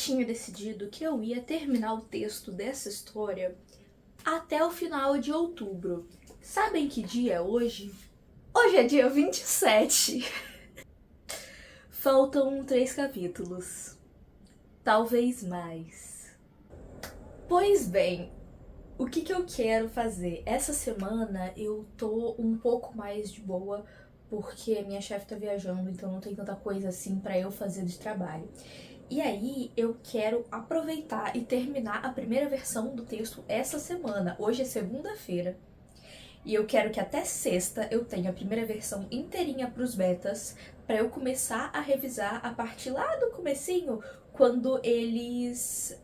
tinha decidido que eu ia terminar o texto dessa história até o final de outubro. Sabem que dia é hoje? Hoje é dia 27. Faltam 3 capítulos. Talvez mais. Pois bem, o que eu quero fazer? Essa semana eu tô um pouco mais de boa porque minha chefe tá viajando, então não tem tanta coisa assim pra eu fazer de trabalho. E aí eu quero aproveitar e terminar a primeira versão do texto essa semana. Hoje é segunda-feira. E eu quero que até sexta eu tenha a primeira versão inteirinha pros betas, pra eu começar a revisar a partir lá do comecinho, quando eles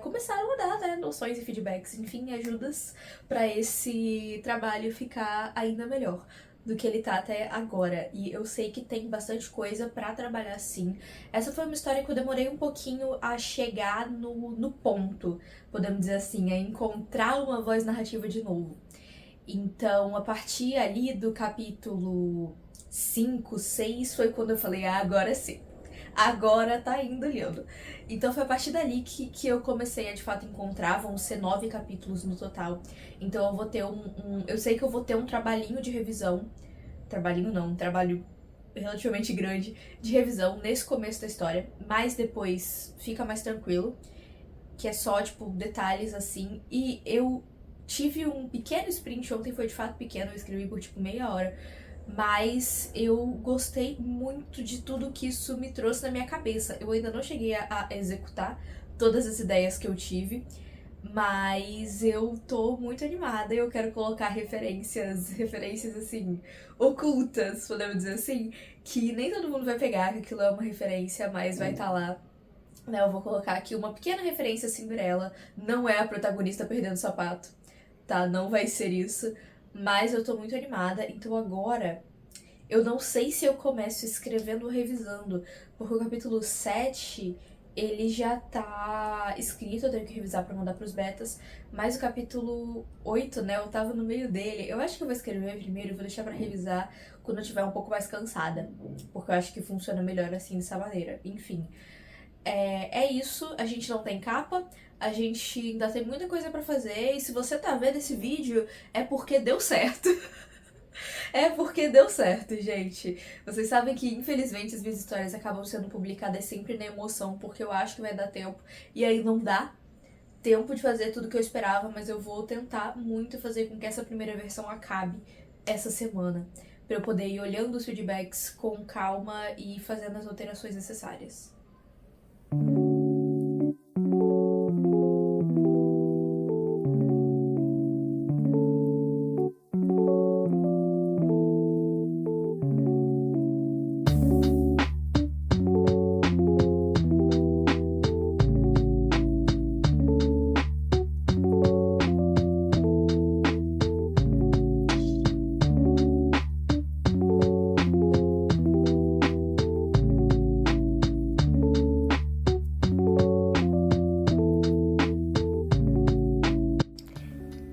começaram a dar, né, noções e feedbacks, enfim, ajudas pra esse trabalho ficar ainda melhor do que ele tá até agora. E eu sei que tem bastante coisa pra trabalhar sim. Essa foi uma história que eu demorei um pouquinho a chegar no ponto, podemos dizer assim, a encontrar uma voz narrativa de novo. Então, a partir ali do capítulo 5, 6, foi quando eu falei, agora sim, agora tá indo lindo. Então foi a partir dali que eu comecei a de fato encontrar, vão ser 9 capítulos no total. Então eu vou ter eu sei que eu vou ter um trabalhinho de revisão, um trabalho relativamente grande de revisão nesse começo da história, mas depois fica mais tranquilo, que é só, tipo, detalhes assim, e eu tive um pequeno sprint ontem, foi de fato pequeno, eu escrevi por tipo meia hora, mas eu gostei muito de tudo que isso me trouxe na minha cabeça. Eu ainda não cheguei a executar todas as ideias que eu tive, mas eu tô muito animada e eu quero colocar referências assim, ocultas, podemos dizer assim, que nem todo mundo vai pegar, que aquilo é uma referência, mas vai estar lá. Eu vou colocar aqui uma pequena referência a Cinderela, não é a protagonista perdendo sapato, tá? Não vai ser isso, mas eu tô muito animada, então agora eu não sei se eu começo escrevendo ou revisando, porque o capítulo 7, ele já tá escrito, eu tenho que revisar pra mandar pros betas, mas o capítulo 8, né, eu tava no meio dele, eu acho que eu vou escrever primeiro e vou deixar pra revisar quando eu estiver um pouco mais cansada, porque eu acho que funciona melhor assim, dessa maneira, enfim. É isso, a gente não tem capa, a gente ainda tem muita coisa pra fazer, e se você tá vendo esse vídeo, é porque deu certo. É porque deu certo, gente. Vocês sabem que, infelizmente, as minhas histórias acabam sendo publicadas sempre na emoção, porque eu acho que vai dar tempo, e aí não dá tempo de fazer tudo que eu esperava, mas eu vou tentar muito fazer com que essa primeira versão acabe essa semana, pra eu poder ir olhando os feedbacks com calma e fazendo as alterações necessárias.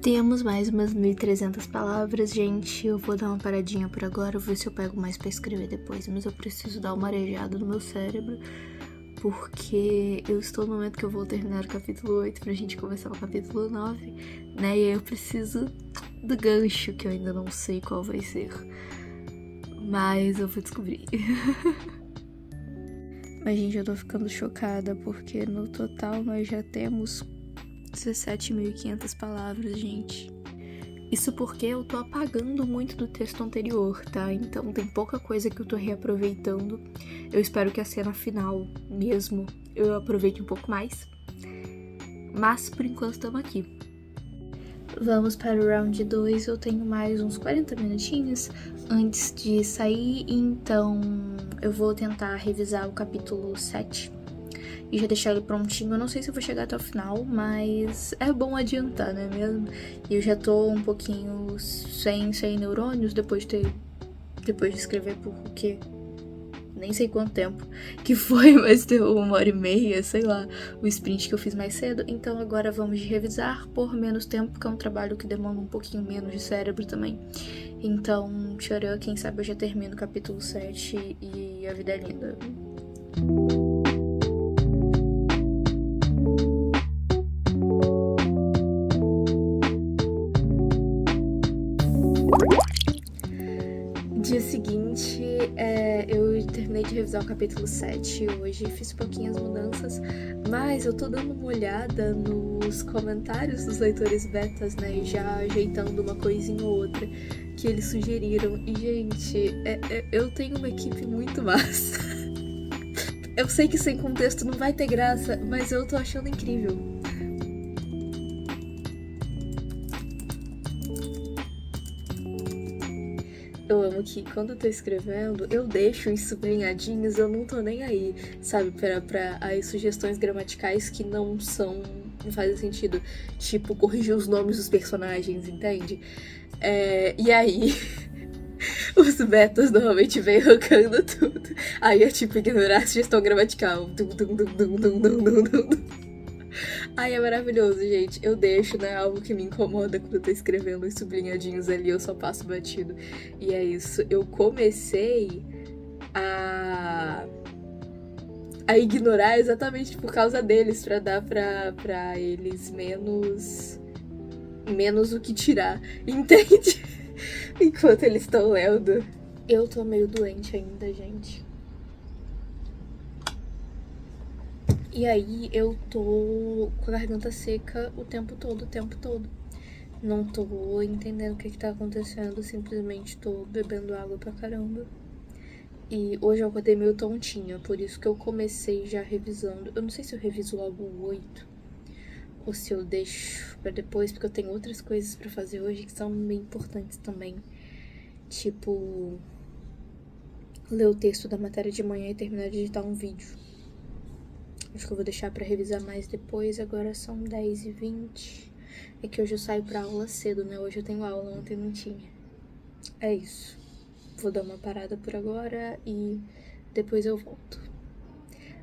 Temos mais umas 1.300 palavras, gente. Eu vou dar uma paradinha por agora, vou ver se eu pego mais pra escrever depois. Mas eu preciso dar uma arejada no meu cérebro, porque eu estou no momento que eu vou terminar o capítulo 8 pra gente começar o capítulo 9, né? E aí eu preciso do gancho, que eu ainda não sei qual vai ser. Mas eu vou descobrir. Mas, gente, eu tô ficando chocada, porque no total nós já temos 17.500 palavras, gente. Isso porque eu tô apagando muito do texto anterior, tá? Então tem pouca coisa que eu tô reaproveitando. Eu espero que a cena final mesmo eu aproveite um pouco mais. Mas por enquanto estamos aqui. Vamos para o round 2, eu tenho mais uns 40 minutinhos antes de sair, então eu vou tentar revisar o capítulo 7. E já deixar ele prontinho. Eu não sei se eu vou chegar até o final, mas é bom adiantar, não é mesmo? E eu já tô um pouquinho sem neurônios depois de escrever por o quê? Nem sei quanto tempo que foi, mas deu 1h30, sei lá, o sprint que eu fiz mais cedo. Então agora vamos de revisar por menos tempo, porque é um trabalho que demanda um pouquinho menos de cérebro também. Então, tcharam, quem sabe eu já termino o capítulo 7 e a vida é linda. Dia seguinte, eu terminei de revisar o capítulo 7 hoje, fiz pouquinhas mudanças, mas eu tô dando uma olhada nos comentários dos leitores betas, né, e já ajeitando uma coisinha ou outra que eles sugeriram. E, gente, eu tenho uma equipe muito massa. Eu sei que sem contexto não vai ter graça, mas eu tô achando incrível. Eu amo que quando eu tô escrevendo, eu deixo os sublinhadinhos, eu não tô nem aí, sabe? Pra as sugestões gramaticais que não fazem sentido. Tipo, corrigir os nomes dos personagens, entende? E aí, os betas normalmente vêm arrancando tudo. Aí é tipo, ignorar a sugestão gramatical. Ai, é maravilhoso, gente. Eu deixo, né, algo que me incomoda quando eu tô escrevendo os sublinhadinhos ali, eu só passo batido. E é isso. Eu comecei a ignorar exatamente por causa deles, pra dar pra eles menos o que tirar, entende? Enquanto eles estão lendo. Eu tô meio doente ainda, gente. E aí eu tô com a garganta seca o tempo todo. Não tô entendendo o que tá acontecendo, simplesmente tô bebendo água pra caramba. E hoje eu acordei meio tontinha, por isso que eu comecei já revisando. Eu não sei se eu reviso logo o 8 ou se eu deixo pra depois, porque eu tenho outras coisas pra fazer hoje que são bem importantes também. Tipo, ler o texto da matéria de manhã e terminar de editar um vídeo. Acho que eu vou deixar pra revisar mais depois. Agora são 10h20. É que hoje eu saio pra aula cedo, né? Hoje eu tenho aula, ontem não tinha. É isso. Vou dar uma parada por agora e depois eu volto.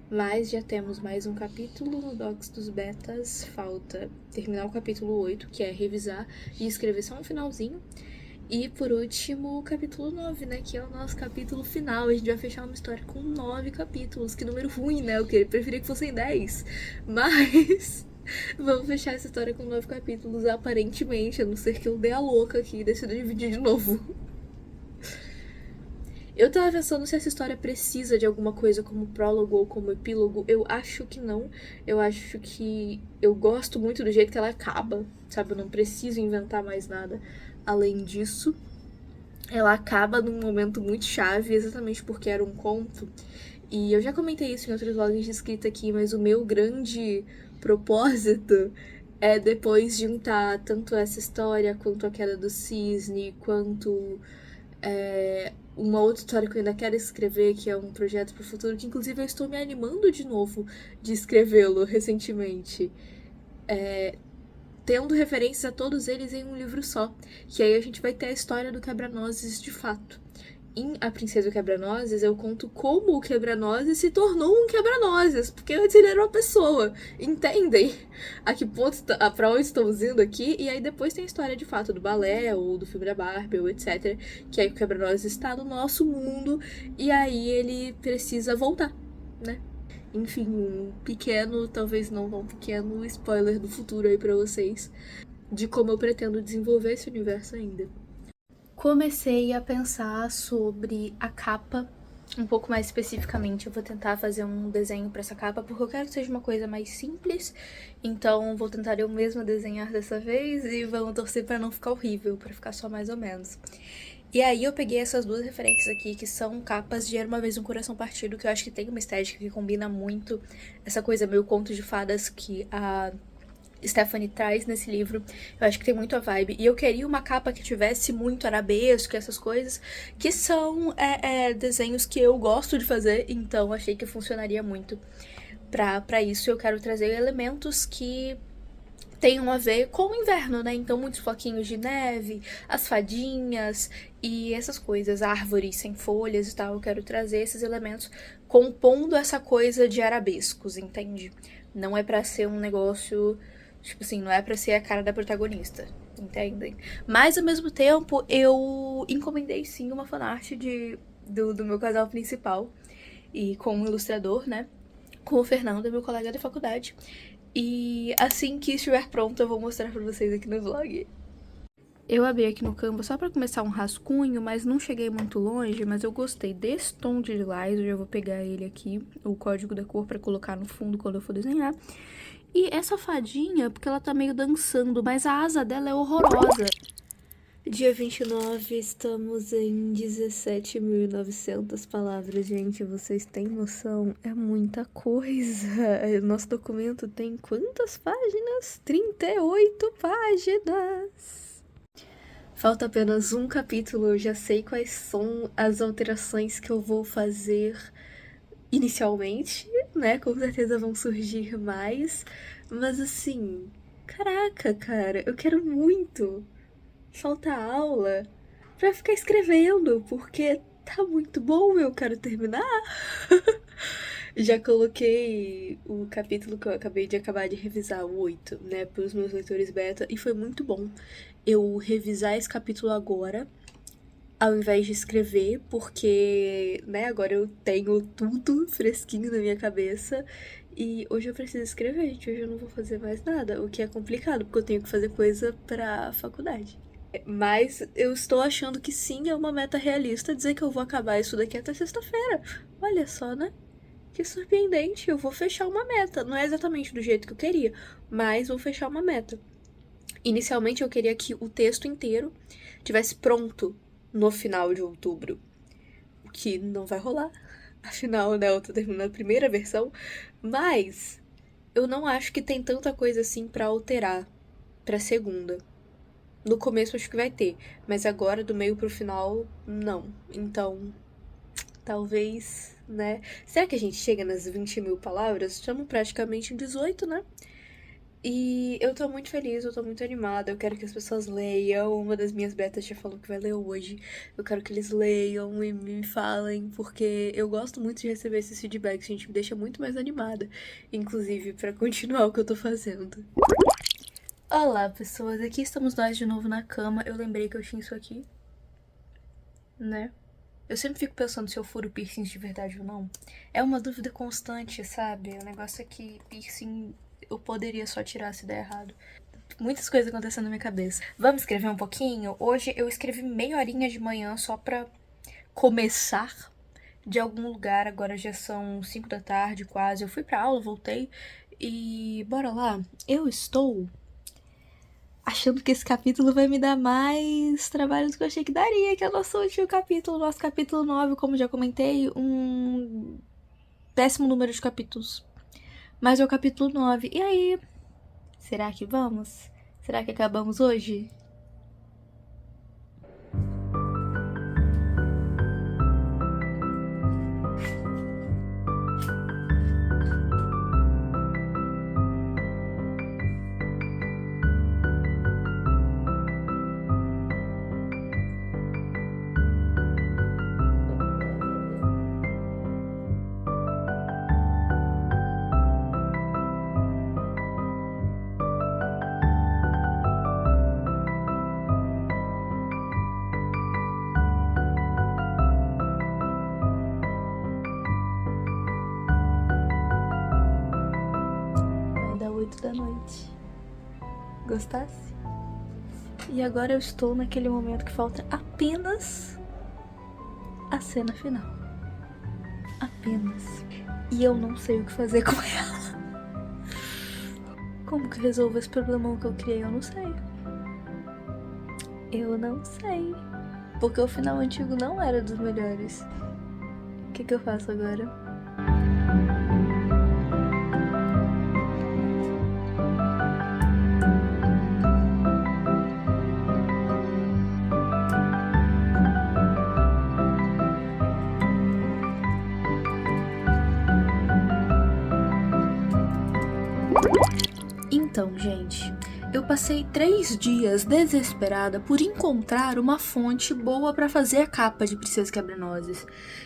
Mas já temos mais um capítulo no Docs dos Betas. Falta terminar o capítulo 8, que é revisar e escrever só um finalzinho. E, por último, o capítulo 9, né? Que é o nosso capítulo final. A gente vai fechar uma história com 9 capítulos. Que número ruim, né? Eu preferia que fossem 10. Mas vamos fechar essa história com 9 capítulos, aparentemente. A não ser que eu dê a louca aqui e decida dividir de novo. Eu tava pensando se essa história precisa de alguma coisa como prólogo ou como epílogo. Eu acho que não. Eu acho que eu gosto muito do jeito que ela acaba, sabe? Eu não preciso inventar mais nada. Além disso, ela acaba num momento muito chave, exatamente porque era um conto. E eu já comentei isso em outros vlogs de escrita aqui, mas o meu grande propósito é depois juntar tanto essa história, quanto a queda do cisne, quanto uma outra história que eu ainda quero escrever, que é um projeto pro futuro, que inclusive eu estou me animando de novo de escrevê-lo recentemente. Tendo referências a todos eles em um livro só. Que aí a gente vai ter a história do Quebra-Nozes de fato. Em A Princesa do Quebra-Nozes, eu conto como o Quebra-Nozes se tornou um Quebra-Nozes. Porque antes ele era uma pessoa. Entendem? A que ponto, pra onde estamos indo aqui. E aí depois tem a história de fato do balé, ou do filme da Barbie, ou etc. Que aí o Quebra-Nozes está no nosso mundo. E aí ele precisa voltar, né? Enfim, um pequeno, talvez não tão pequeno, spoiler do futuro aí pra vocês, de como eu pretendo desenvolver esse universo ainda. Comecei a pensar sobre a capa, um pouco mais especificamente. Eu vou tentar fazer um desenho pra essa capa, porque eu quero que seja uma coisa mais simples. Então vou tentar eu mesma desenhar dessa vez e vamos torcer pra não ficar horrível, pra ficar só mais ou menos. E aí eu peguei essas duas referências aqui, que são capas de Era Uma Vez Um Coração Partido, que eu acho que tem uma estética que combina muito essa coisa meio conto de fadas que a Stephanie traz nesse livro. Eu acho que tem muito a vibe. E eu queria uma capa que tivesse muito arabesco, essas coisas, que são desenhos que eu gosto de fazer, então achei que funcionaria muito pra isso. Eu quero trazer elementos que tenham a ver com o inverno, né? Então, muitos floquinhos de neve, as fadinhas e essas coisas, árvores sem folhas e tal. Eu quero trazer esses elementos compondo essa coisa de arabescos, entende? Não é pra ser um negócio, tipo assim, não é pra ser a cara da protagonista, entendem? Mas, ao mesmo tempo, eu encomendei sim uma fanart do meu casal principal e com um ilustrador, né? Com o Fernando, meu colega da faculdade. E assim que estiver pronto, eu vou mostrar pra vocês aqui no vlog. Eu abri aqui no Canva só pra começar um rascunho, mas não cheguei muito longe, mas eu gostei desse tom de lilás. Eu já vou pegar ele aqui, o código da cor, pra colocar no fundo quando eu for desenhar. E essa fadinha, porque ela tá meio dançando, mas a asa dela é horrorosa. Dia 29, estamos em 17.900 palavras, gente, vocês têm noção? É muita coisa. Nosso documento tem quantas páginas? 38 páginas. Falta apenas um capítulo, eu já sei quais são as alterações que eu vou fazer inicialmente, né? Com certeza vão surgir mais, mas assim, caraca, cara, eu quero muito. Falta aula pra ficar escrevendo, porque tá muito bom, eu quero terminar. Já coloquei o capítulo que eu acabei de acabar de revisar, o 8, né, pros meus leitores beta, e foi muito bom eu revisar esse capítulo agora, ao invés de escrever, porque, né, agora eu tenho tudo fresquinho na minha cabeça, e hoje eu preciso escrever, gente, hoje eu não vou fazer mais nada, o que é complicado, porque eu tenho que fazer coisa pra faculdade. Mas eu estou achando que sim, é uma meta realista dizer que eu vou acabar isso daqui até sexta-feira. Olha só, né? Que surpreendente, eu vou fechar uma meta. Não é exatamente do jeito que eu queria, mas vou fechar uma meta. Inicialmente eu queria que o texto inteiro tivesse pronto no final de outubro. O que não vai rolar. Afinal, né, eu tô terminando a primeira versão. Mas eu não acho que tem tanta coisa assim pra alterar pra segunda. No começo acho que vai ter, mas agora do meio pro final, não. Então, talvez, né? Será que a gente chega nas 20 mil palavras? Estamos praticamente em 18, né? E eu tô muito feliz, eu tô muito animada, eu quero que as pessoas leiam. Uma das minhas betas já falou que vai ler hoje. Eu quero que eles leiam e me falem, porque eu gosto muito de receber esses feedbacks, gente, me deixa muito mais animada, inclusive pra continuar o que eu tô fazendo. Olá, pessoas, aqui estamos nós de novo na cama. Eu lembrei que eu tinha isso aqui, né? Eu sempre fico pensando se eu furo piercing de verdade ou não. É uma dúvida constante, sabe? O negócio é que piercing eu poderia só tirar se der errado. Muitas coisas acontecendo na minha cabeça. Vamos escrever um pouquinho? Hoje eu escrevi meia horinha de manhã só pra começar de algum lugar. Agora já são 5 da tarde quase. Eu fui pra aula, voltei e bora lá. Eu estou achando que esse capítulo vai me dar mais trabalho do que eu achei que daria, que é o nosso último capítulo, nosso capítulo 9, como já comentei, um péssimo número de capítulos. Mas é o capítulo 9. E aí? Será que vamos? Será que acabamos hoje? Vai dar 8 da noite. Gostasse? E agora eu estou naquele momento que falta apenas a cena final. Apenas. E eu não sei o que fazer com ela. Como que eu resolvo esse problemão que eu criei? Eu não sei. Eu não sei. Porque o final antigo não era dos melhores. O que eu faço agora? Então, gente, eu passei 3 dias desesperada por encontrar uma fonte boa pra fazer a capa de Princesa Quebra-Nozes.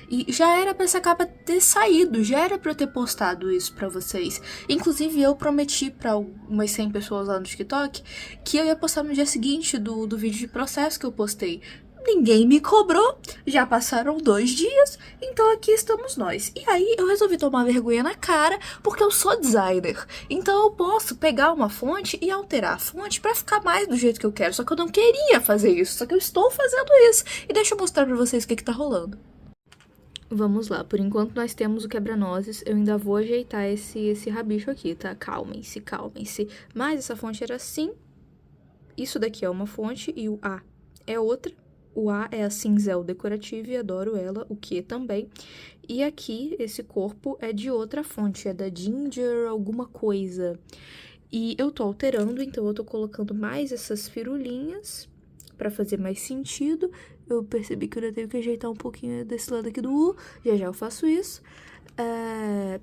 E já era pra essa capa ter saído, já era pra eu ter postado isso pra vocês. Inclusive, eu prometi pra umas 100 pessoas lá no TikTok que eu ia postar no dia seguinte do vídeo de processo que eu postei. Ninguém me cobrou, já passaram 2 dias, então aqui estamos nós. E aí eu resolvi tomar vergonha na cara, porque eu sou designer. Então eu posso pegar uma fonte e alterar a fonte pra ficar mais do jeito que eu quero. Só que eu não queria fazer isso, só que eu estou fazendo isso. E deixa eu mostrar pra vocês o que tá rolando. Vamos lá, por enquanto nós temos o quebra-nozes, eu ainda vou ajeitar esse rabicho aqui, tá? Calmem-se, calmem-se. Mas essa fonte era assim, isso daqui é uma fonte e o A é outra. O A é a Cinzel Decorative, adoro ela, o Q também. E aqui, esse corpo é de outra fonte, é da Ginger alguma coisa. E eu tô alterando, então eu tô colocando mais essas firulinhas pra fazer mais sentido. Eu percebi que eu ainda tenho que ajeitar um pouquinho desse lado aqui do U, já eu faço isso.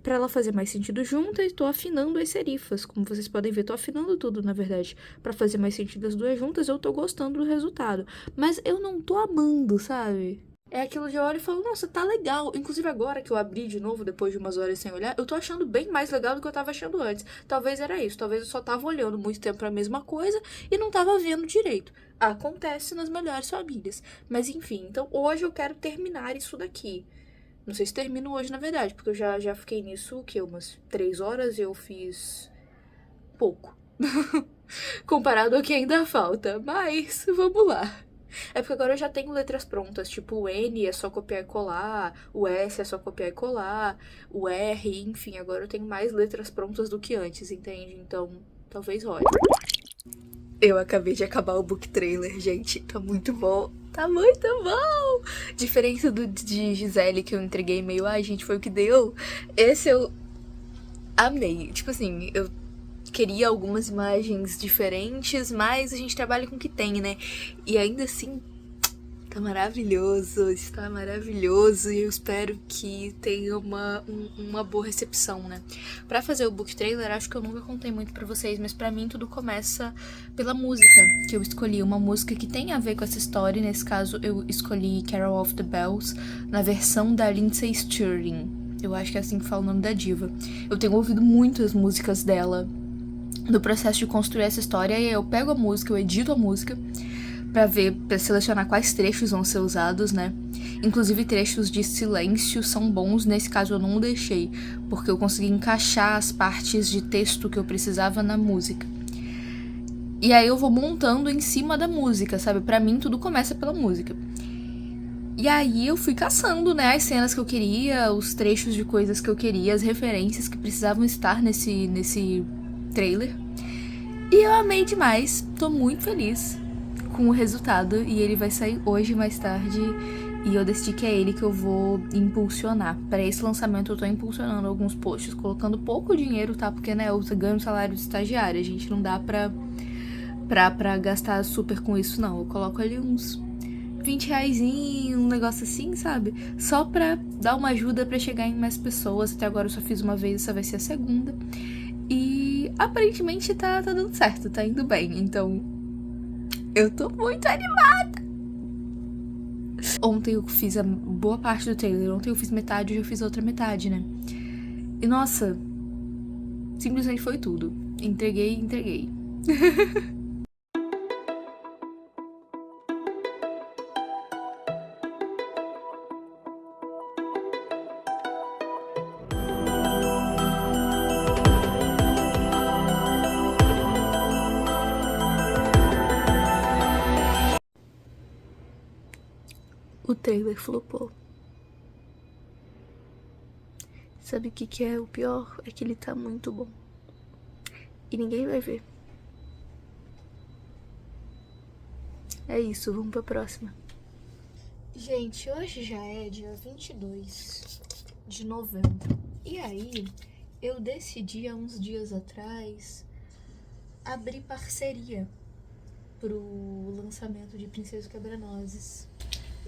Pra ela fazer mais sentido junto, e tô afinando as serifas. Como vocês podem ver, tô afinando tudo, na verdade. Pra fazer mais sentido as duas juntas, eu tô gostando do resultado. Mas eu não tô amando, sabe? É aquilo de eu olho e falo, nossa, tá legal. Inclusive agora que eu abri de novo, depois de umas horas sem olhar, eu tô achando bem mais legal do que eu tava achando antes. Talvez era isso, talvez eu só tava olhando muito tempo pra mesma coisa e não tava vendo direito. Acontece nas melhores famílias. Mas enfim, então hoje eu quero terminar isso daqui. Não sei se termino hoje, na verdade, porque eu já fiquei nisso, o quê? Umas 3 horas e eu fiz pouco. Comparado ao que ainda falta. Mas, vamos lá. É porque agora eu já tenho letras prontas, tipo o N é só copiar e colar, o S é só copiar e colar, o R, enfim, agora eu tenho mais letras prontas do que antes, entende? Então, talvez role. Eu acabei de acabar o book trailer, gente, tá muito bom. Tá muito bom! Diferença de Gisele, que eu entreguei meio, ai, gente, foi o que deu. Esse eu amei. Tipo assim, eu queria algumas imagens diferentes, mas a gente trabalha com o que tem, né? E ainda assim, tá maravilhoso, está maravilhoso e eu espero que tenha uma boa recepção, né? Pra fazer o book trailer, acho que eu nunca contei muito pra vocês, mas pra mim tudo começa pela música, que eu escolhi uma música que tem a ver com essa história, nesse caso eu escolhi Carol of the Bells, na versão da Lindsey Stirling, eu acho que é assim que fala o nome da diva. Eu tenho ouvido muitas músicas dela no processo de construir essa história, e eu pego a música, eu edito a música pra selecionar quais trechos vão ser usados, né? Inclusive trechos de silêncio são bons, nesse caso eu não deixei, porque eu consegui encaixar as partes de texto que eu precisava na música. E aí eu vou montando em cima da música, sabe? Pra mim tudo começa pela música. E aí eu fui caçando, né, as cenas que eu queria, os trechos de coisas que eu queria, as referências que precisavam estar nesse trailer. E eu amei demais, tô muito feliz com o resultado e ele vai sair hoje mais tarde e eu decidi que é ele que eu vou impulsionar. Para esse lançamento eu tô impulsionando alguns posts, colocando pouco dinheiro, tá? Porque, né, eu ganho um salário de estagiária, a gente não dá pra gastar super com isso, não. Eu coloco ali uns 20 reais, um negócio assim, sabe? Só pra dar uma ajuda pra chegar em mais pessoas. Até agora eu só fiz uma vez, essa vai ser a segunda. E aparentemente tá dando certo, tá indo bem, então eu tô muito animada. Ontem eu fiz a boa parte do trailer, ontem eu fiz metade, hoje eu fiz a outra metade, né? E nossa, simplesmente foi tudo. Entreguei. O trailer flopou. Sabe o que é o pior? É que ele tá muito bom. E ninguém vai ver. É isso, vamos pra próxima. Gente, hoje já é dia 22 de novembro. E aí, eu decidi há uns dias atrás abrir parceria pro lançamento de Princesa Quebra-Nozes.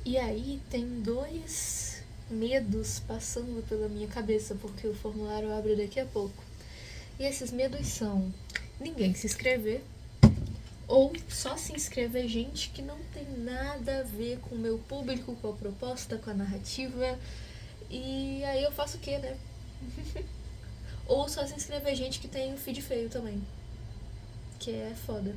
E aí tem 2 medos passando pela minha cabeça, porque o formulário abre daqui a pouco. E esses medos são ninguém se inscrever, ou só se inscrever gente que não tem nada a ver com o meu público, com a proposta, com a narrativa. E aí eu faço o quê, né? Ou só se inscrever gente que tem um feed feio também, que é foda.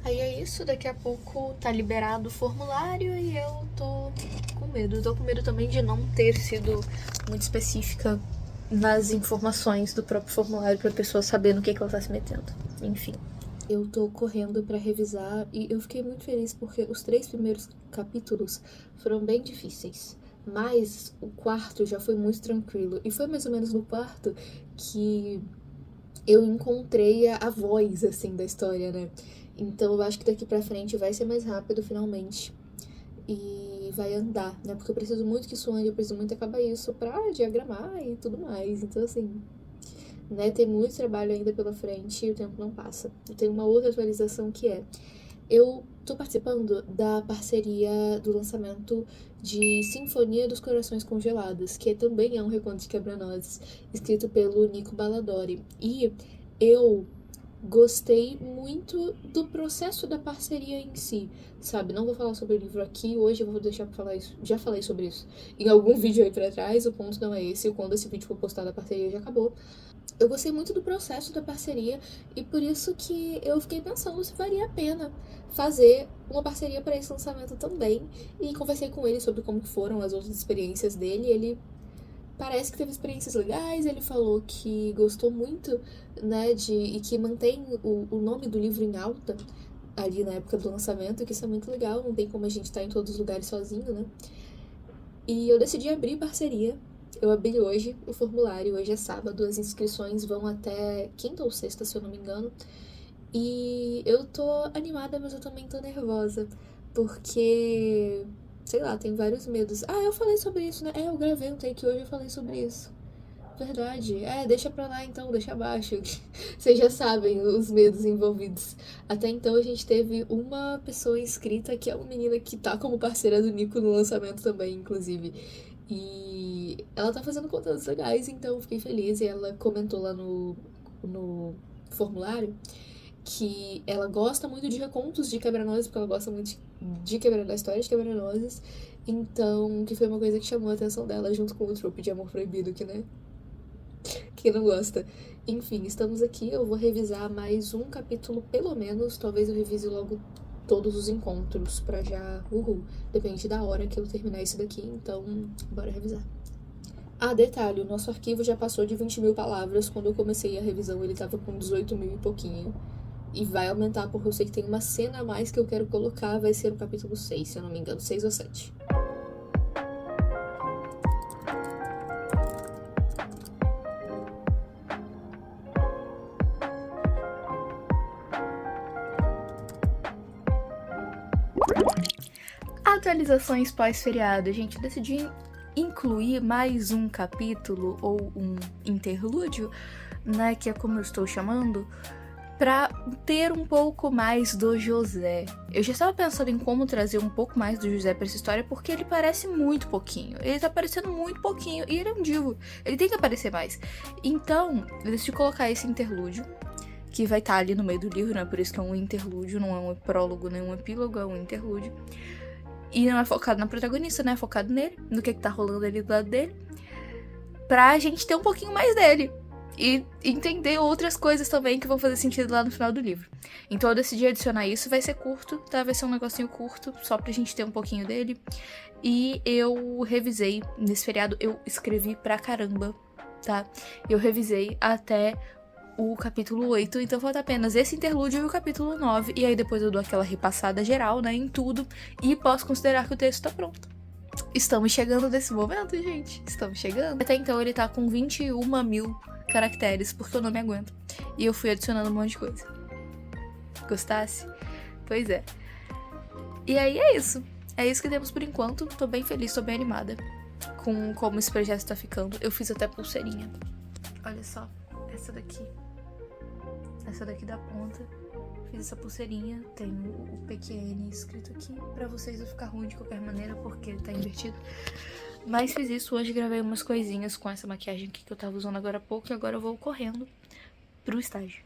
Aí é isso, daqui a pouco tá liberado o formulário e eu tô com medo. Tô com medo também de não ter sido muito específica nas informações do próprio formulário pra pessoa saber no que ela tá se metendo. Enfim. Eu tô correndo pra revisar e eu fiquei muito feliz porque os 3 primeiros capítulos foram bem difíceis. Mas o quarto já foi muito tranquilo. E foi mais ou menos no quarto que eu encontrei a voz, assim, da história, né? Então eu acho que daqui pra frente vai ser mais rápido, finalmente. E vai andar, né? Porque eu preciso muito que isso ande, eu preciso muito acabar isso pra diagramar e tudo mais. Então, assim, né? Tem muito trabalho ainda pela frente e o tempo não passa. E tem uma outra atualização que é... Eu tô participando da parceria do lançamento de Sinfonia dos Corações Congelados, que também é um reconto de quebra-nozes, escrito pelo Nico Balladori. E eu gostei muito do processo da parceria em si, sabe? Não vou falar sobre o livro aqui, hoje eu vou deixar pra falar isso. Já falei sobre isso em algum vídeo aí pra trás, o ponto não é esse, quando esse vídeo for postado a parceria já acabou. Eu gostei muito do processo da parceria e por isso que eu fiquei pensando se valia a pena fazer uma parceria para esse lançamento também. E conversei com ele sobre como foram as outras experiências dele. Ele parece que teve experiências legais, ele falou que gostou muito, né, e que mantém o nome do livro em alta ali na época do lançamento, que isso é muito legal, não tem como a gente estar em todos os lugares sozinho, né? E eu decidi abrir parceria. Eu abri hoje o formulário, hoje é sábado, as inscrições vão até quinta ou sexta, se eu não me engano. E eu tô animada, mas eu também tô nervosa, porque, sei lá, tem vários medos. Ah, eu falei sobre isso, né? Eu gravei um take hoje e eu falei sobre isso. Verdade. Deixa pra lá então, deixa abaixo. Vocês já sabem os medos envolvidos. Até então a gente teve uma pessoa inscrita, que é uma menina que tá como parceira do Nico no lançamento também, inclusive. E ela tá fazendo conteúdos legais, então eu fiquei feliz. E ela comentou lá no formulário que ela gosta muito de recontos de quebra-nozes, porque ela gosta muito da história de quebra-nozes. Então, que foi uma coisa que chamou a atenção dela, junto com o trope de Amor Proibido, que, né? Quem não gosta. Enfim, estamos aqui, eu vou revisar mais um capítulo, pelo menos. Talvez eu revise logo todos os encontros pra já... Depende da hora que eu terminar isso daqui, então bora revisar. Ah, detalhe, o nosso arquivo já passou de 20 mil palavras. Quando eu comecei a revisão, ele tava com 18 mil e pouquinho. E vai aumentar, porque eu sei que tem uma cena a mais que eu quero colocar. Vai ser o capítulo 6, se eu não me engano, 6 ou 7. Atualizações pós-feriado. Gente, eu decidi incluir mais um capítulo ou um interlúdio, né, que é como eu estou chamando, pra ter um pouco mais do José. Eu já estava pensando em como trazer um pouco mais do José pra essa história, porque ele parece muito pouquinho. Ele tá aparecendo muito pouquinho, e ele é um divo. Ele tem que aparecer mais. Então, eu decidi colocar esse interlúdio, que vai estar ali no meio do livro, né? Por isso que é um interlúdio, não é um prólogo nem um epílogo, é um interlúdio. E não é focado na protagonista, né? É focado nele, no que tá rolando ali do lado dele. Pra gente ter um pouquinho mais dele. E entender outras coisas também que vão fazer sentido lá no final do livro. Então eu decidi adicionar isso, vai ser curto, tá? Vai ser um negocinho curto, só pra gente ter um pouquinho dele. E eu revisei, nesse feriado eu escrevi pra caramba, tá? Eu revisei até o capítulo 8, então falta apenas esse interlúdio e o capítulo 9, e aí depois eu dou aquela repassada geral, né, em tudo, e posso considerar que o texto tá pronto. Estamos chegando nesse momento, gente. Estamos chegando. Até então ele tá com 21 mil caracteres, porque eu não me aguento. E eu fui adicionando um monte de coisa. Gostasse? Pois é. E aí é isso. É isso que temos por enquanto. Tô bem feliz, tô bem animada com como esse projeto tá ficando. Eu fiz até pulseirinha. Olha só, essa daqui. Essa daqui da ponta. Fiz essa pulseirinha, tem o PQN escrito aqui, pra vocês não ficar ruim de qualquer maneira, porque tá invertido. Mas fiz isso hoje, gravei umas coisinhas com essa maquiagem aqui que eu tava usando agora há pouco, e agora eu vou correndo pro estágio.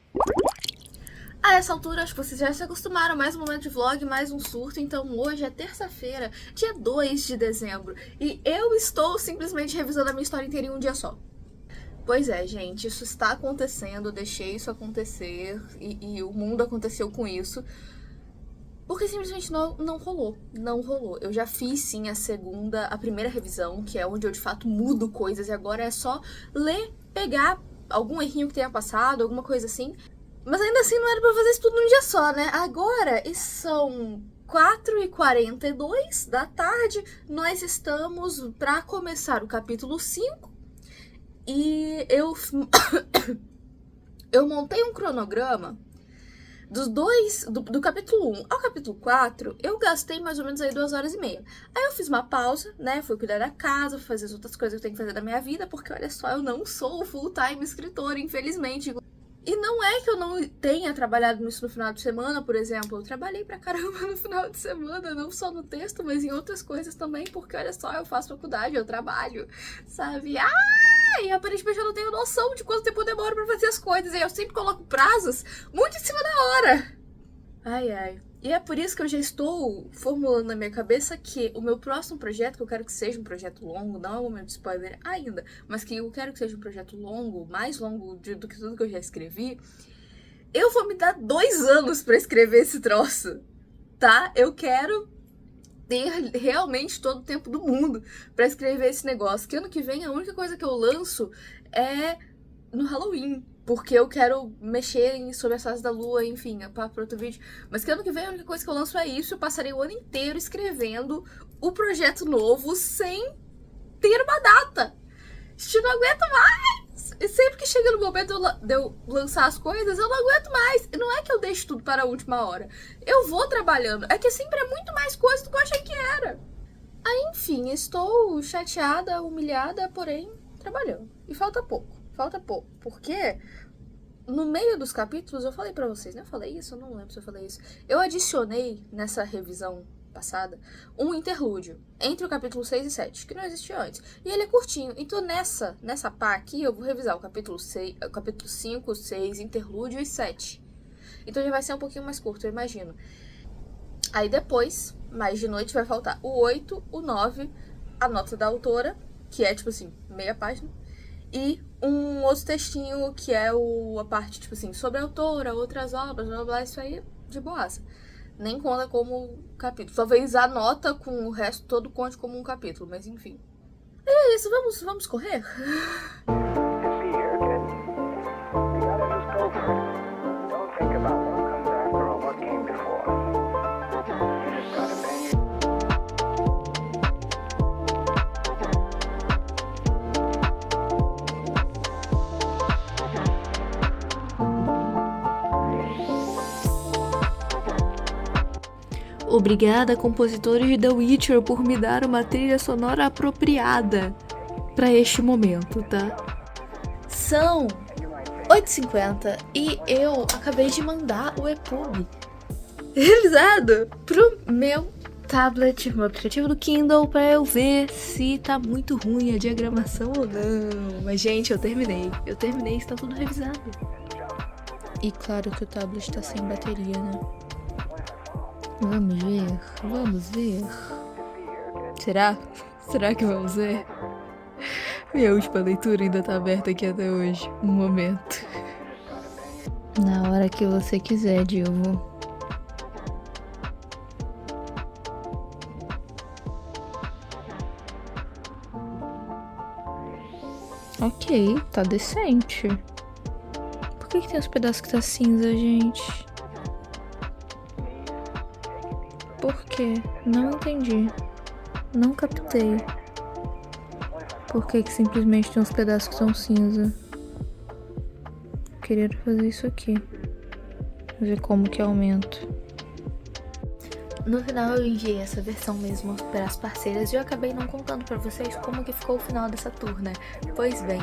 A essa altura, acho que vocês já se acostumaram, mais um momento de vlog, mais um surto. Então hoje é terça-feira, dia 2 de dezembro, e eu estou simplesmente revisando a minha história inteira em um dia só. Pois é, gente, isso está acontecendo, eu deixei isso acontecer e o mundo aconteceu com isso. Porque simplesmente não rolou. Não rolou. Eu já fiz, sim, a primeira revisão, que é onde eu, de fato, mudo coisas. E agora é só ler, pegar algum errinho que tenha passado, alguma coisa assim. Mas ainda assim não era pra fazer isso tudo num dia só, né? Agora, são 4h42 da tarde. Nós estamos pra começar o capítulo 5. E eu montei um cronograma do capítulo 1 ao capítulo 4, eu gastei mais ou menos aí 2h30. Aí eu fiz uma pausa, né? Fui cuidar da casa, fui fazer as outras coisas que eu tenho que fazer da minha vida, porque olha só, eu não sou full-time escritora, infelizmente. E não é que eu não tenha trabalhado nisso no final de semana, por exemplo. Eu trabalhei pra caramba no final de semana, não só no texto, mas em outras coisas também, porque olha só, eu faço faculdade, eu trabalho, sabe? E aparentemente eu não tenho noção de quanto tempo eu demoro pra fazer as coisas. E eu sempre coloco prazos muito em cima da hora. Ai. E é por isso que eu já estou formulando na minha cabeça que o meu próximo projeto, que eu quero que seja um projeto longo, não é um momento de spoiler ainda, mas que eu quero que seja um projeto longo, mais longo do que tudo que eu já escrevi, eu vou me dar 2 anos pra escrever esse troço, tá? Eu quero ter realmente todo o tempo do mundo pra escrever esse negócio. Que ano que vem a única coisa que eu lanço é no Halloween, porque eu quero mexer sobre as fases da lua, enfim, para outro vídeo. Mas que ano que vem a única coisa que eu lanço é isso. Eu passarei o ano inteiro escrevendo o projeto novo sem ter uma data. Eu não aguento mais! E sempre que chega no momento de eu lançar as coisas, eu não aguento mais. E não é que eu deixo tudo para a última hora. Eu vou trabalhando. É que sempre é muito mais coisa do que eu achei que era. Aí, enfim, estou chateada, humilhada, porém trabalhando. E falta pouco. Porque no meio dos capítulos, eu falei pra vocês, né? Eu falei isso? Eu não lembro se eu falei isso. Eu adicionei nessa revisão passada um interlúdio entre o capítulo 6 e 7, que não existia antes. E ele é curtinho. Então nessa pá aqui eu vou revisar o capítulo 5, 6, interlúdio e 7. Então já vai ser um pouquinho mais curto, eu imagino. Aí depois, mais de noite, vai faltar o 8, o 9, a nota da autora, que é tipo assim, meia página. E um outro textinho que é a parte, tipo assim, sobre a autora, outras obras, blá blá, isso aí de boaça. Nem conta como capítulo. Talvez a nota com o resto todo conte como um capítulo, mas enfim. E é isso, vamos correr? Obrigada, compositores de The Witcher, por me dar uma trilha sonora apropriada para este momento, tá? São 8h50 e eu acabei de mandar o EPUB realizado pro meu tablet, meu aplicativo do Kindle, pra eu ver se tá muito ruim a diagramação ou não. Mas, gente, eu terminei, está tudo revisado. E claro que o tablet tá sem bateria, né? Vamos ver. Será que vamos ver? Minha última leitura ainda tá aberta aqui até hoje. Um momento. Na hora que você quiser, Dilma. Ok, tá decente. Por que tem os pedaços que tá cinza, gente? Por quê? Não entendi. Não captei. Por que simplesmente tem uns pedaços que são cinza? Queria fazer isso aqui. Ver como que aumento. No final eu enviei essa versão mesmo para as parceiras e eu acabei não contando para vocês como que ficou o final dessa tour, né? Pois bem,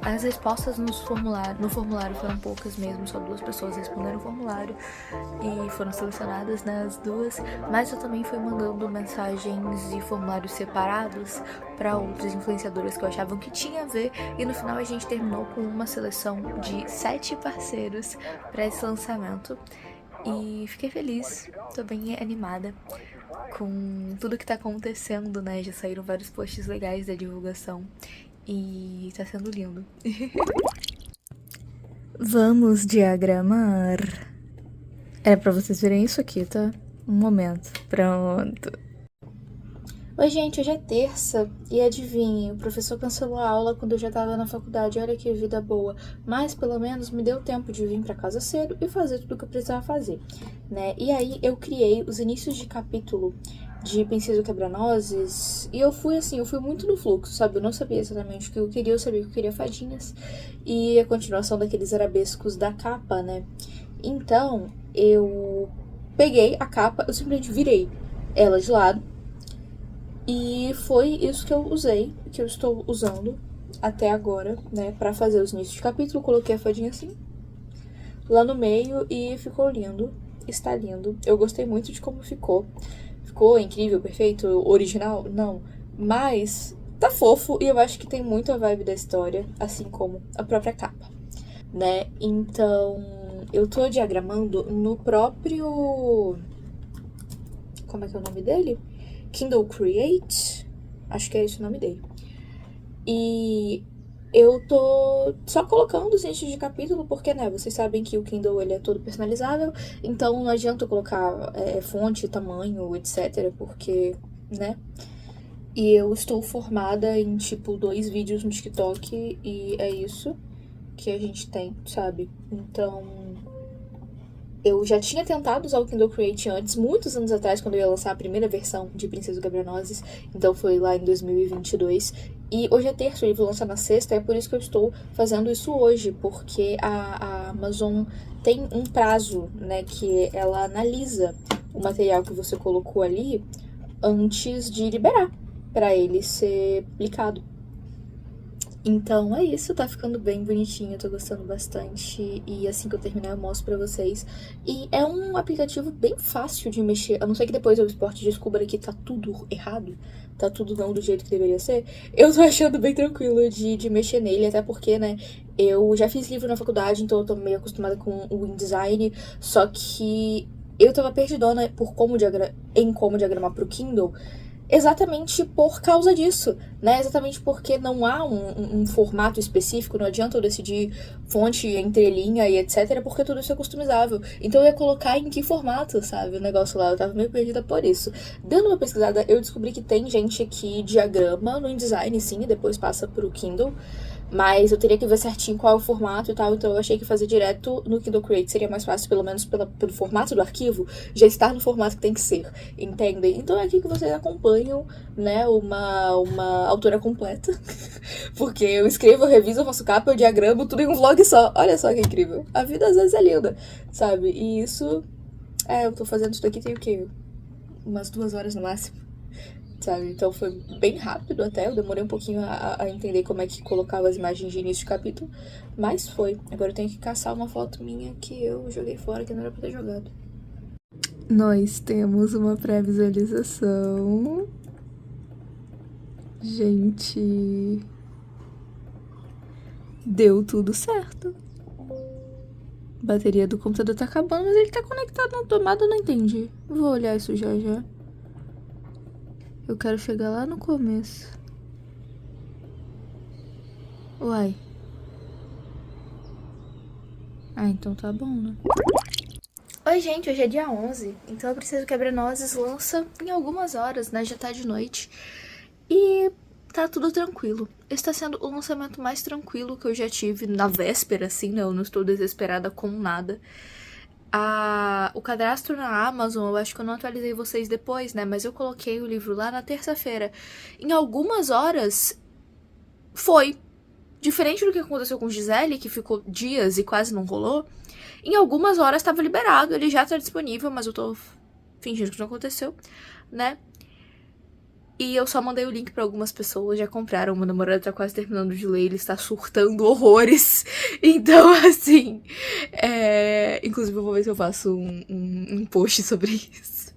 as respostas no formulário foram poucas mesmo, só 2 pessoas responderam o formulário e foram selecionadas, né, as 2, mas eu também fui mandando mensagens e formulários separados para outras influenciadoras que eu achava que tinha a ver, e no final a gente terminou com uma seleção de 7 parceiros para esse lançamento. E fiquei feliz, tô bem animada com tudo que tá acontecendo, né? Já saíram vários posts legais da divulgação e tá sendo lindo. Vamos diagramar. Era pra vocês verem isso aqui, tá? Um momento. Pronto. Oi, gente, hoje é terça e adivinhem, o professor cancelou a aula quando eu já tava na faculdade. Olha que vida boa. Mas pelo menos me deu tempo de vir pra casa cedo e fazer tudo o que eu precisava fazer, né? E aí eu criei os inícios de capítulo de Princesa Quebra-Nozes e eu fui muito no fluxo, sabe? Eu não sabia exatamente o que eu queria, eu sabia que eu queria fadinhas e a continuação daqueles arabescos da capa, né? Então eu peguei a capa, eu simplesmente virei ela de lado. E foi isso que eu usei, que eu estou usando até agora, né, pra fazer os inícios de capítulo. Coloquei a fadinha assim, lá no meio e ficou lindo, está lindo. Eu gostei muito de como ficou. Ficou incrível, perfeito, original? Não. Mas tá fofo e eu acho que tem muito a vibe da história, assim como a própria capa, né? Então, eu tô diagramando no próprio... Como é que é o nome dele? Kindle Create, acho que é esse o nome dele. E eu tô só colocando os eixos de capítulo, porque, né, vocês sabem que o Kindle ele é todo personalizável, então não adianta eu colocar fonte, tamanho, etc, porque, né. E eu estou formada em, tipo, 2 vídeos no TikTok e é isso que a gente tem, sabe? Então, eu já tinha tentado usar o Kindle Create antes, muitos anos atrás, quando eu ia lançar a primeira versão de Princesa Quebra-Nozes. Então foi lá em 2022. E hoje é terça, o livro lança na sexta, é por isso que eu estou fazendo isso hoje, porque a Amazon tem um prazo, né, que ela analisa o material que você colocou ali antes de liberar para ele ser publicado. Então é isso, tá ficando bem bonitinho, eu tô gostando bastante e assim que eu terminar eu mostro pra vocês. E é um aplicativo bem fácil de mexer, a não ser que depois eu exporte e descubra que tá tudo errado, tá tudo não do jeito que deveria ser. Eu tô achando bem tranquilo de mexer nele, até porque, né, eu já fiz livro na faculdade, então eu tô meio acostumada com o InDesign, só que eu tava perdidona em como diagramar pro Kindle, exatamente por causa disso, né? Exatamente porque não há um formato específico, não adianta eu decidir fonte, entrelinha e etc, porque tudo isso é customizável. Então eu ia colocar em que formato, sabe? O negócio lá, eu tava meio perdida por isso. Dando uma pesquisada, eu descobri que tem gente que diagrama no InDesign, sim, e depois passa pro Kindle. Mas eu teria que ver certinho qual é o formato e tal, então eu achei que fazer direto no Kindle Create seria mais fácil, pelo menos pelo formato do arquivo, já estar no formato que tem que ser, entendem? Então é aqui que vocês acompanham, né, uma autora completa, porque eu escrevo, eu reviso, eu faço capa, eu diagramo, tudo em um vlog só. Olha só que incrível. A vida às vezes é linda, sabe? E isso, eu tô fazendo isso daqui tem o quê? Umas 2 horas no máximo. Sabe? Então foi bem rápido até, eu demorei um pouquinho a entender como é que colocava as imagens de início de capítulo, mas foi. Agora eu tenho que caçar uma foto minha que eu joguei fora, que não era pra ter jogado. Nós temos uma pré-visualização. Gente, deu tudo certo. A bateria do computador tá acabando, mas ele tá conectado na tomada, eu não entendi. Vou olhar isso já já. Eu quero chegar lá no começo. Uai. Ah, então tá bom, né? Oi, gente, hoje é dia 11, então eu preciso Quebra-Nozes lança em algumas horas, né? Já tá de noite. E tá tudo tranquilo. Está sendo o lançamento mais tranquilo que eu já tive na véspera, assim, né? Eu não estou desesperada com nada. O cadastro na Amazon, eu acho que eu não atualizei vocês depois, né? Mas eu coloquei o livro lá na terça-feira. Em algumas horas, foi. Diferente do que aconteceu com Gisele, que ficou dias e quase não rolou, em algumas horas estava liberado, ele já tá disponível, mas eu tô fingindo que não aconteceu, né? E eu só mandei o link pra algumas pessoas, já compraram, meu namorado tá quase terminando de ler, ele está surtando horrores. Então, assim, inclusive eu vou ver se eu faço um post sobre isso.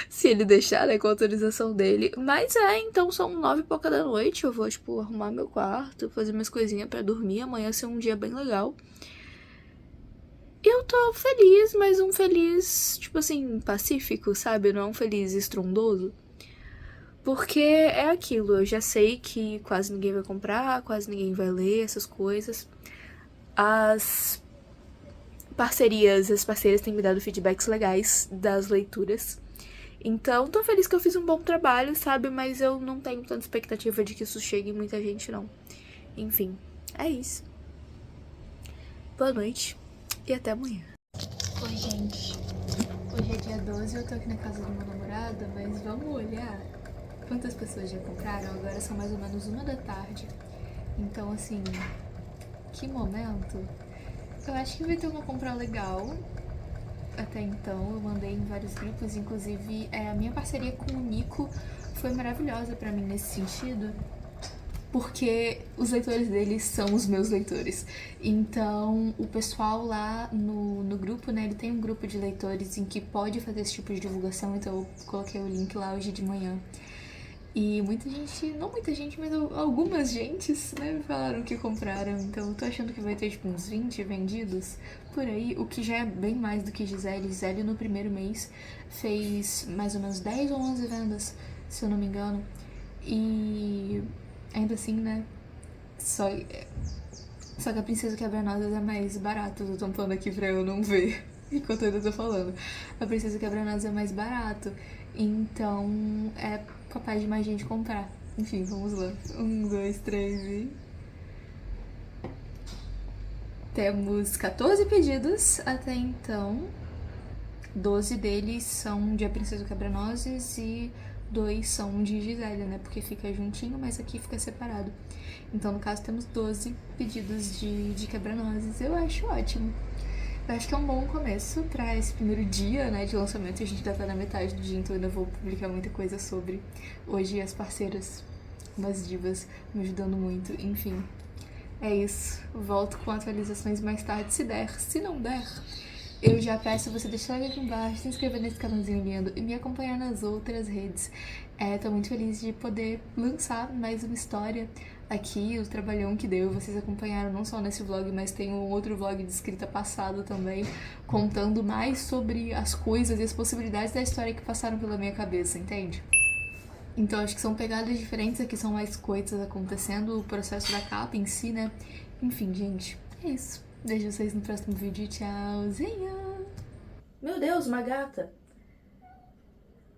Se ele deixar, né, com a autorização dele. Mas então são 9 e pouca da noite, eu vou, tipo, arrumar meu quarto, fazer minhas coisinhas pra dormir, amanhã ser um dia bem legal. Eu tô feliz, mas um feliz, tipo assim, pacífico, sabe? Não é um feliz estrondoso. Porque é aquilo, eu já sei que quase ninguém vai comprar, quase ninguém vai ler essas coisas. As parcerias, as parceiras têm me dado feedbacks legais das leituras. Então, tô feliz que eu fiz um bom trabalho, sabe? Mas eu não tenho tanta expectativa de que isso chegue em muita gente, não. Enfim, é isso. Boa noite e até amanhã. Oi, gente. Hoje é dia 12 e eu tô aqui na casa do meu namorado, mas vamos olhar quantas pessoas já compraram. Agora são mais ou menos 1 da tarde. Então, assim, que momento. Eu acho que vai ter uma compra legal. Até então, eu mandei em vários grupos, inclusive a minha parceria com o Nico foi maravilhosa pra mim nesse sentido, porque os leitores deles são os meus leitores. Então, o pessoal lá no grupo, né, ele tem um grupo de leitores em que pode fazer esse tipo de divulgação, então eu coloquei o link lá hoje de manhã. E muita gente, não muita gente, mas algumas gentes, né, me falaram que compraram. Então eu tô achando que vai ter tipo uns 20 vendidos por aí, o que já é bem mais do que Gisele. Gisele no primeiro mês fez mais ou menos 10 ou 11 vendas, se eu não me engano. E ainda assim, né, só que a Princesa Quebra-Nozes é mais barato. Eu tô tampando aqui pra eu não ver enquanto eu ainda tô falando. A Princesa Quebra-Nozes é mais barato, então é capaz de mais gente comprar. Enfim, vamos lá. 1, 2, 3 e... Temos 14 pedidos até então. 12 deles são de A Princesa Quebra-Nozes e 2 são de Gisele, né? Porque fica juntinho, mas aqui fica separado. Então, no caso, temos 12 pedidos de Quebra-Nozes. Eu acho ótimo. Eu acho que é um bom começo pra esse primeiro dia, né, de lançamento. A gente já tá na metade do dia, então eu ainda vou publicar muita coisa sobre. Hoje as parceiras, umas divas, me ajudando muito. Enfim, é isso. Volto com atualizações mais tarde, se der. Se não der, eu já peço você deixar o like aqui embaixo, se inscrever nesse canalzinho lindo e me acompanhar nas outras redes. Tô muito feliz de poder lançar mais uma história aqui, o trabalhão que deu. Vocês acompanharam não só nesse vlog, mas tem um outro vlog de escrita passado também, contando mais sobre as coisas e as possibilidades da história que passaram pela minha cabeça, entende? Então acho que são pegadas diferentes, aqui são mais coisas acontecendo, o processo da capa em si, né? Enfim, gente, é isso. Vejo vocês no próximo vídeo. Tchauzinho! Meu Deus, uma gata!